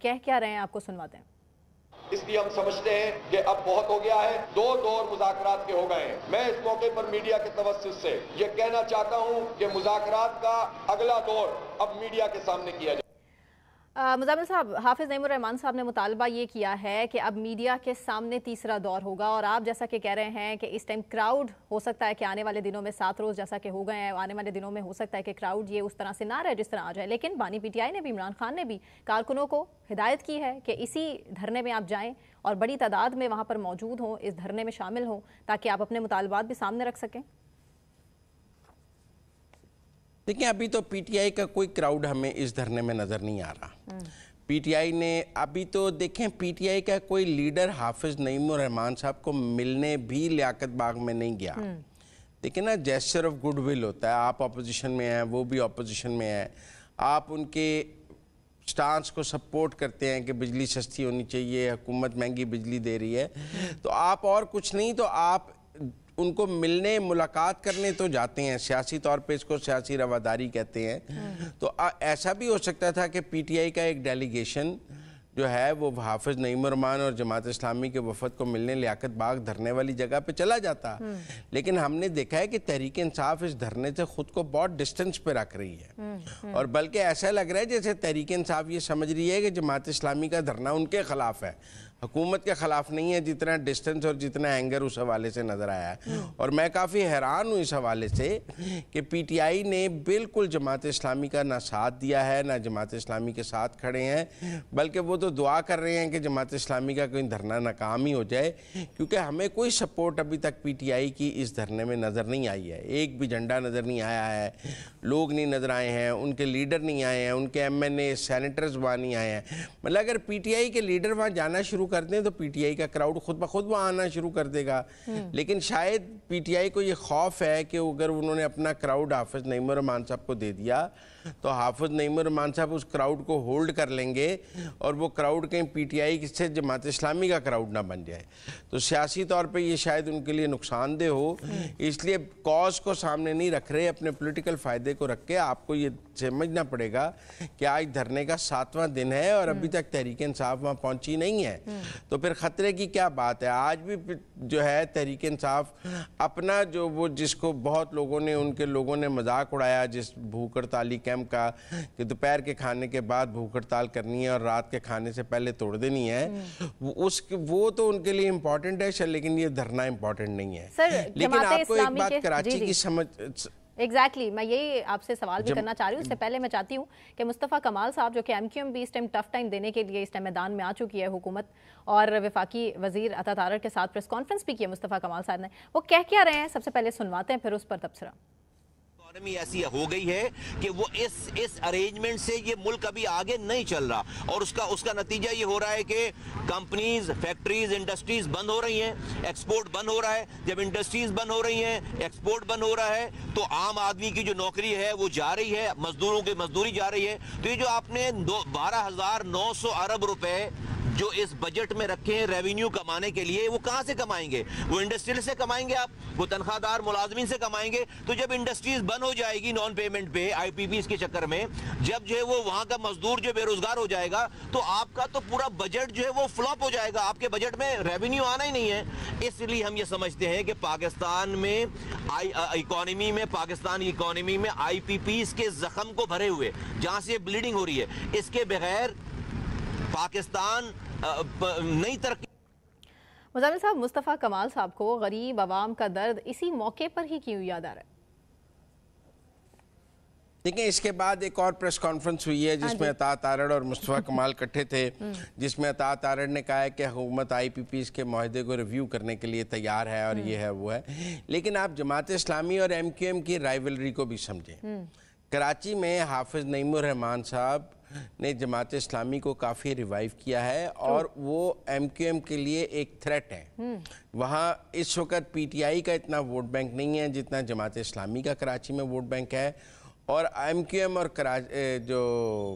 کہہ کیا رہے ہیں آپ کو سنواتے ہیں۔ اس لیے ہم سمجھتے ہیں کہ اب بہت ہو گیا ہے، 2 دور مذاکرات کے ہو گئے ہیں۔ میں اس موقع پر میڈیا کے توسط سے یہ کہنا چاہتا ہوں کہ مذاکرات کا اگلا دور اب میڈیا کے سامنے کیا جائے۔ مزمل صاحب، حافظ نعیم الرحمان صاحب نے مطالبہ یہ کیا ہے کہ اب میڈیا کے سامنے تیسرا دور ہوگا، اور آپ جیسا کہ کہہ رہے ہیں کہ اس ٹائم کراؤڈ ہو سکتا ہے کہ آنے والے دنوں میں 7 روز جیسا کہ ہو گئے ہیں، آنے والے دنوں میں ہو سکتا ہے کہ کراؤڈ یہ اس طرح سے نہ رہے جس طرح آ جائے، لیکن بانی پی ٹی آئی نے بھی، عمران خان نے بھی کارکنوں کو ہدایت کی ہے کہ اسی دھرنے میں آپ جائیں اور بڑی تعداد میں وہاں پر موجود ہوں، اس دھرنے میں شامل ہوں تاکہ آپ اپنے مطالبات بھی سامنے رکھ سکیں۔ دیکھیں، ابھی تو پی ٹی آئی کا کوئی کراؤڈ ہمیں اس دھرنے میں نظر نہیں آ رہا۔ پی ٹی آئی نے ابھی تو دیکھیں، پی ٹی آئی کا کوئی لیڈر حافظ نعیم الرحمان صاحب کو ملنے بھی لیاقت باغ میں نہیں گیا۔ دیکھیں نا، جیسچر آف گڈ ول ہوتا ہے، آپ اپوزیشن میں ہیں، وہ بھی اپوزیشن میں ہیں، آپ ان کے سٹانس کو سپورٹ کرتے ہیں کہ بجلی سستی ہونی چاہیے، حکومت مہنگی بجلی دے رہی ہے، تو آپ اور کچھ نہیں تو آپ ان کو ملنے، ملاقات کرنے تو جاتے ہیں، سیاسی طور پہ اس کو سیاسی رواداری کہتے ہیں۔ تو ایسا بھی ہو سکتا تھا کہ پی ٹی آئی کا ایک ڈیلیگیشن جو ہے وہ حافظ نعیم الرحمان اور جماعت اسلامی کے وفد کو ملنے لیاقت باغ دھرنے والی جگہ پہ چلا جاتا، لیکن ہم نے دیکھا ہے کہ تحریک انصاف اس دھرنے سے خود کو بہت ڈسٹنس پہ رکھ رہی ہے، اور بلکہ ایسا لگ رہا ہے جیسے تحریک انصاف یہ سمجھ رہی ہے کہ جماعت اسلامی کا دھرنا ان کے خلاف ہے، حکومت کے خلاف نہیں ہے، جتنا ڈسٹنس اور جتنا اینگر اس حوالے سے نظر آیا ہے۔ اور میں کافی حیران ہوں اس حوالے سے کہ پی ٹی آئی نے بالکل جماعت اسلامی کا نہ ساتھ دیا ہے، نہ جماعت اسلامی کے ساتھ کھڑے ہیں، بلکہ وہ تو دعا کر رہے ہیں کہ جماعت اسلامی کا کوئی دھرنا ناکام ہی ہو جائے، کیونکہ ہمیں کوئی سپورٹ ابھی تک پی ٹی آئی کی اس دھرنے میں نظر نہیں آئی ہے۔ ایک بھی جھنڈا نظر نہیں آیا ہے، لوگ نہیں نظر آئے ہیں، ان کے لیڈر نہیں آئے ہیں، ان کے ایم این اے سینیٹرز وہاں نہیں آئے ہیں۔ مطلب اگر پی ٹی آئی کے لیڈر وہاں جانا شروع کر دیں تو پی ٹی آئی کا کراؤڈ خود بخود وہاں آنا شروع کر دے گا، لیکن شاید پی ٹی آئی کو یہ خوف ہے کہ اگر انہوں نے اپنا کراؤڈ حافظ نعیم الرحمان صاحب کو دے دیا تو حافظ نعیم الرحمان صاحب اس کراؤڈ کو ہولڈ کر لیں گے، اور وہ کراؤڈ کہیں پی ٹی آئی سے جماعت اسلامی کا کراؤڈ نہ بن جائے، تو سیاسی طور پہ یہ شاید ان کے لیے نقصان دہ ہو، اس لیے کاز کو سامنے نہیں رکھ رہے، اپنے پولیٹیکل فائدے کو رکھ کے آپ کو یہ سمجھنا پڑے گا کہ آج دھرنے کا 7واں دن ہے اور ابھی تک تحریک انصاف وہاں پہنچی نہیں ہے، تو پھر خطرے کی کیا بات ہے۔ آج بھی جو ہے تحریک انصاف اپنا جو وہ جس کو بہت لوگوں نے، ان کے لوگوں نے مذاق اڑایا جس بھوک ہڑتالی کیمپ کا کہ دوپہر کے کھانے کے بعد بھوک ہڑتال کرنی ہے اور رات کے کھانے سے پہلے توڑ دینی ہے، وہ تو ان کے لیے امپورٹنٹ ہے، لیکن یہ دھرنا امپورٹنٹ نہیں ہے۔ لیکن آپ کو ایک بات کراچی کی سمجھ ایگزیکٹلی میں یہی آپ سے سوال بھی کرنا چاہ رہی ہوں، اس سے پہلے میں چاہتی ہوں کہ مصطفیٰ کمال صاحب جو کہ ایم کیو ایم بھی اس ٹائم ٹف ٹائم دینے کے لیے اس ٹائم میدان میں آ چکی ہے حکومت، اور وفاقی وزیر عطا تارڑ کے ساتھ پریس کانفرنس بھی کی ہے مصطفیٰ کمال صاحب نے، وہ کہہ کیا رہے ہیں سب سے پہلے سنواتے ہیں، پھر اس پر تبصرہ۔ اکانومی ایسی ہو گئی ہے کہ وہ اس ارینجمنٹ سے یہ ملک ابھی آگے نہیں چل رہا، اور اس کا نتیجہ یہ ہو رہا ہے کہ کمپنیز، فیکٹریز، انڈسٹریز بند ہو رہی ہیں، ایکسپورٹ بند ہو رہا ہے۔ جب انڈسٹریز بند ہو رہی ہیں، ایکسپورٹ بند ہو رہا ہے، تو عام آدمی کی جو نوکری ہے وہ جا رہی ہے، مزدوروں کی مزدوری جا رہی ہے۔ تو یہ جو آپ نے 12,900 ارب روپے جو اس بجٹ میں رکھے ہیں ریونیو کمانے کے لیے، وہ کہاں سے کمائیں گے؟ وہ انڈسٹریل سے کمائیں گے، آپ وہ تنخواہ دار ملازمین سے کمائیں گے۔ تو جب انڈسٹریز بند ہو جائے گی نان پیمنٹ پہ، آئی پی پیز کے چکر میں، جب جو ہے وہ وہاں کا مزدور جو بے روزگار ہو جائے گا، تو آپ کا تو پورا بجٹ جو ہے وہ فلاپ ہو جائے گا، آپ کے بجٹ میں ریونیو آنا ہی نہیں ہے۔ اس لیے ہم یہ سمجھتے ہیں کہ پاکستان میں پاکستان اکانومی میں آئی پی پیز کے زخم کو بھرے ہوئے، جہاں سے بلیڈنگ ہو رہی ہے، اس کے بغیر پاکستان نئی ترقی۔ مزمل صاحب، مصطفیٰ کمال صاحب کو غریب عوام کا درد اسی موقع پر ہی کیوں یاد آ رہا ہے؟ دیکھیں، اس کے بعد ایک اور پریس کانفرنس ہوئی ہے جس میں عطا تارڑ اور مصطفیٰ کمال کٹھے تھے، جس میں عطا تارڑ نے کہا ہے کہ حکومت آئی پی پیز کے معاہدے کو ریویو کرنے کے لیے تیار ہے اور یہ ہے وہ ہے، لیکن آپ جماعت اسلامی اور ایم کیو ایم کی رائیولری کو بھی سمجھیں۔ کراچی میں حافظ نعیم الرحمان صاحب نے جماعت اسلامی کو کافی ریوائیو کیا ہے، اور وہ ایم کیو ایم کے لیے ایک تھریٹ ہے۔ وہاں اس وقت پی ٹی آئی کا اتنا ووٹ بینک نہیں ہے جتنا جماعت اسلامی کا کراچی میں ووٹ بینک ہے، اور ایم کیو ایم اور جو